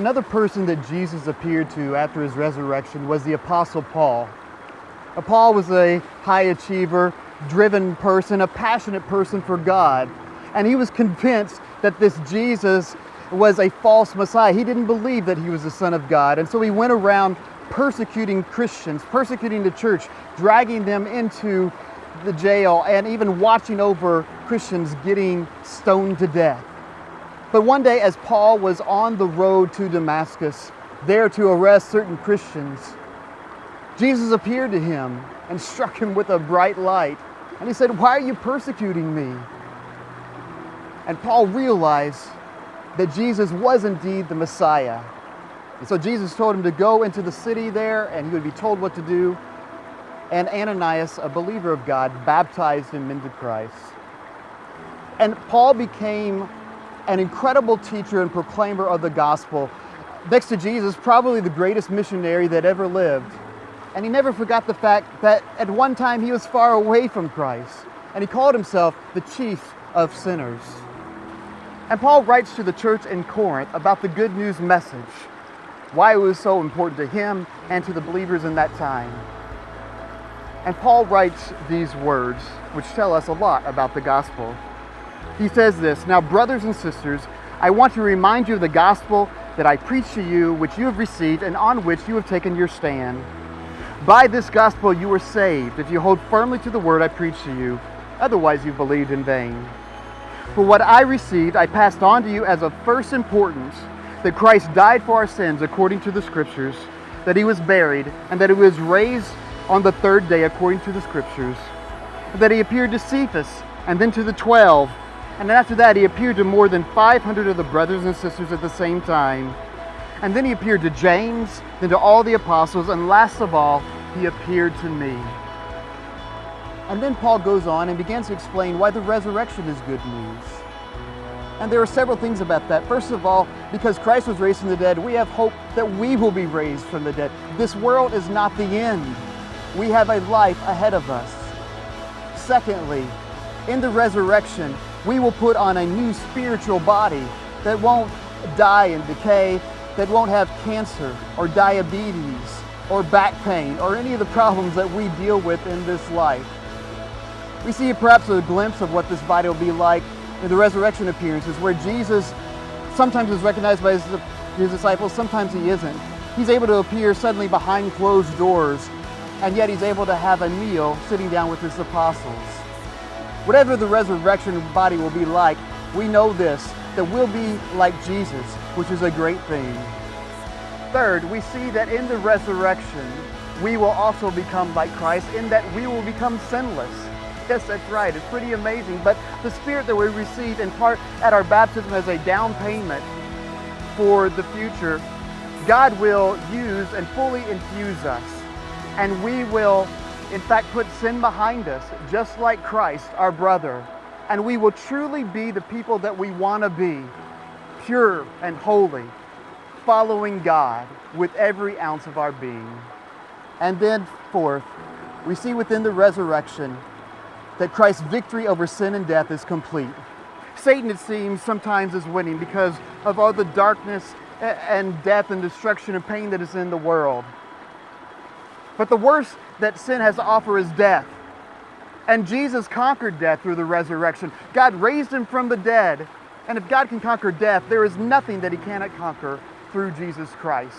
Another person that Jesus appeared to after his resurrection was the Apostle Paul. Paul was a high achiever, driven person, a passionate person for God. And he was convinced that this Jesus was a false Messiah. He didn't believe that he was the Son of God. And so he went around persecuting Christians, persecuting the church, dragging them into the jail, and even watching over Christians getting stoned to death. But one day, as Paul was on the road to Damascus, there to arrest certain Christians, Jesus appeared to him and struck him with a bright light. And he said, "Why are you persecuting me?" And Paul realized that Jesus was indeed the Messiah. And so Jesus told him to go into the city there, and he would be told what to do. And Ananias, a believer of God, baptized him into Christ. And Paul became an incredible teacher and proclaimer of the gospel. Next to Jesus, probably the greatest missionary that ever lived. And he never forgot the fact that at one time he was far away from Christ. And he called himself the chief of sinners. And Paul writes to the church in Corinth about the good news message, why it was so important to him and to the believers in that time. And Paul writes these words, which tell us a lot about the gospel. He says this, "Now, brothers and sisters, I want to remind you of the gospel that I preached to you, which you have received and on which you have taken your stand. By this gospel you were saved, if you hold firmly to the word I preached to you. Otherwise you believed in vain. For what I received I passed on to you as of first importance, that Christ died for our sins according to the Scriptures, that he was buried, and that he was raised on the third day according to the Scriptures, that he appeared to Cephas, and then to the 12, and then after that he appeared to more than 500 of the brothers and sisters at the same time. And then he appeared to James, then to all the apostles, and last of all, he appeared to me." And then Paul goes on and begins to explain why the resurrection is good news. And there are several things about that. First of all, because Christ was raised from the dead, we have hope that we will be raised from the dead. This world is not the end. We have a life ahead of us. Secondly, in the resurrection, we will put on a new spiritual body that won't die and decay, that won't have cancer or diabetes or back pain or any of the problems that we deal with in this life. We see perhaps a glimpse of what this body will be like in the resurrection appearances, where Jesus sometimes is recognized by his disciples, sometimes he isn't. He's able to appear suddenly behind closed doors, and yet he's able to have a meal sitting down with his apostles. Whatever the resurrection body will be like, we know this, that we'll be like Jesus, which is a great thing. Third, we see that in the resurrection, we will also become like Christ in that we will become sinless. Yes, that's right. It's pretty amazing. But the Spirit that we receive in part at our baptism as a down payment for the future, God will use and fully infuse us. And we will, in fact, put sin behind us, just like Christ, our brother. And we will truly be the people that we want to be, pure and holy, following God with every ounce of our being. And then fourth, we see within the resurrection that Christ's victory over sin and death is complete. Satan, it seems, sometimes is winning because of all the darkness and death and destruction and pain that is in the world. But the worst that sin has to offer is death. And Jesus conquered death through the resurrection. God raised him from the dead. And if God can conquer death, there is nothing that he cannot conquer through Jesus Christ.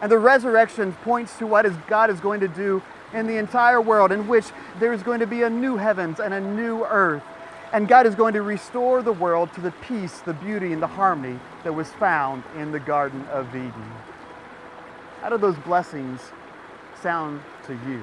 And the resurrection points to what God is going to do in the entire world, in which there is going to be a new heavens and a new earth. And God is going to restore the world to the peace, the beauty, and the harmony that was found in the Garden of Eden. How do those blessings sound to you?